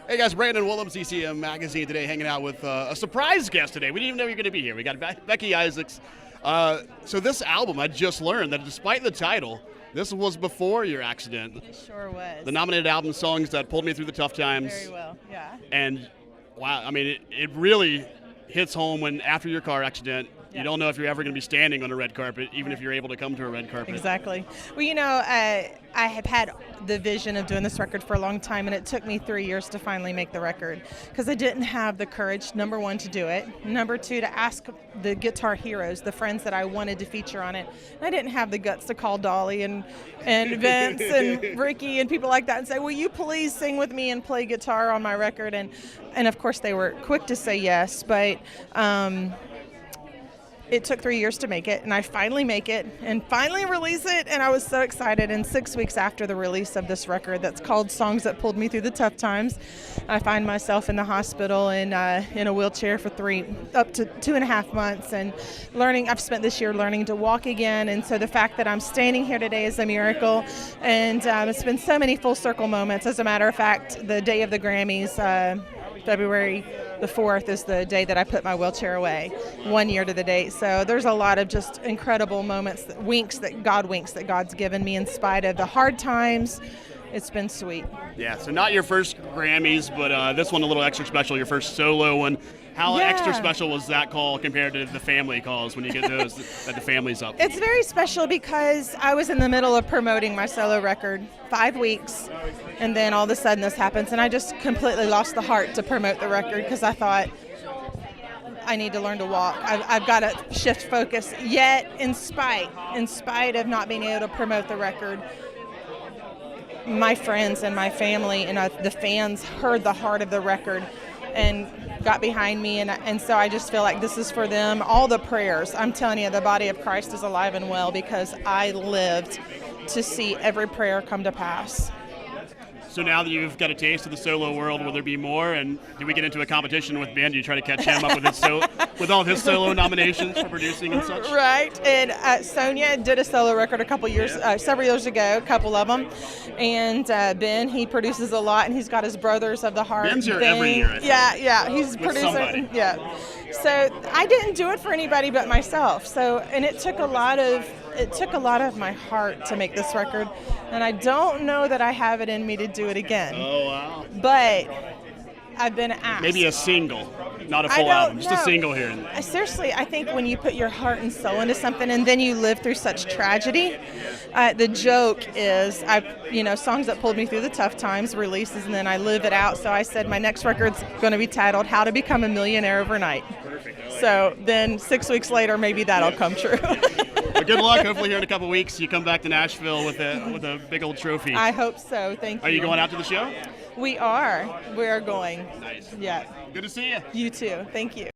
Hey guys, Brandon Willem, CCM Magazine today, hanging out with a surprise guest today. We didn't even know you were going to be here. We got Becky Isaacs. So this album, I just learned that despite the title, this was before your accident. It sure was. The nominated album, songs that pulled me through the tough times. Very well, yeah. And wow, I mean, it really hits home when after your car accident, you don't know if you're ever going to be standing on a red carpet, even if you're able to come to a red carpet. Exactly. Well, you know, I have had the vision of doing this record for a long time, and it took me 3 years to finally make the record because I didn't have the courage, number one, to do it. Number two, to ask the guitar heroes, the friends that I wanted to feature on it. And I didn't have the guts to call Dolly and Vince and Ricky and people like that and say, will you please sing with me and play guitar on my record? And of course, they were quick to say yes, but it took 3 years to make it, and I finally make it and finally release it, and I was so excited. And 6 weeks after the release of this record that's called Songs That Pulled Me Through the Tough Times, I find myself in the hospital and in a wheelchair for up to 2.5 months, and learning. I've spent this year learning to walk again, and so the fact that I'm standing here today is a miracle, and it's been so many full circle moments. As a matter of fact, the day of the Grammys, February the 4th, is the day that I put my wheelchair away, 1 year to the date. So there's a lot of just incredible moments, winks that God's given me in spite of the hard times. It's been sweet. Yeah, so not your first Grammys, but this one a little extra special, your first solo one. How extra special was that call compared to the family calls when you get those that the family's up? It's very special because I was in the middle of promoting my solo record, 5 weeks, and then all of a sudden this happens, and I just completely lost the heart to promote the record because I thought, I need to learn to walk. I've got to shift focus. Yet, in spite of not being able to promote the record, my friends and my family and the fans heard the heart of the record and got behind me, and so I just feel like this is for them. All the prayers, I'm telling you, the body of Christ is alive and well because I lived to see every prayer come to pass. So now that you've got a taste of the solo world, will there be more? And do we get into a competition with Ben? Do you try to catch him up with with all of his solo nominations for producing and such? Right. And Sonia did a solo record several years ago, a couple of them. And Ben, he produces a lot, and he's got his Brothers of the Heart. Ben's here every year. Yeah. He's producing. Somebody. Yeah. So I didn't do it for anybody but myself. And it took a lot of my heart to make this record, and I don't know that I have it in me to do it again. Oh, wow. But I've been asked. Maybe a single, not a full album, just a single here and there. Seriously, I think when you put your heart and soul into something and then you live through such tragedy, the joke is, Songs That Pulled Me Through the Tough Times releases, and then I live it out. So I said my next record's going to be titled How to Become a Millionaire Overnight. Perfect. So then 6 weeks later, maybe that'll come true. Well, good luck. Hopefully here in a couple weeks you come back to Nashville with a big old trophy. I hope so. Thank you. Are you going out to the show? We are. We are going. Nice. Yeah. Good to see you. You too. Thank you.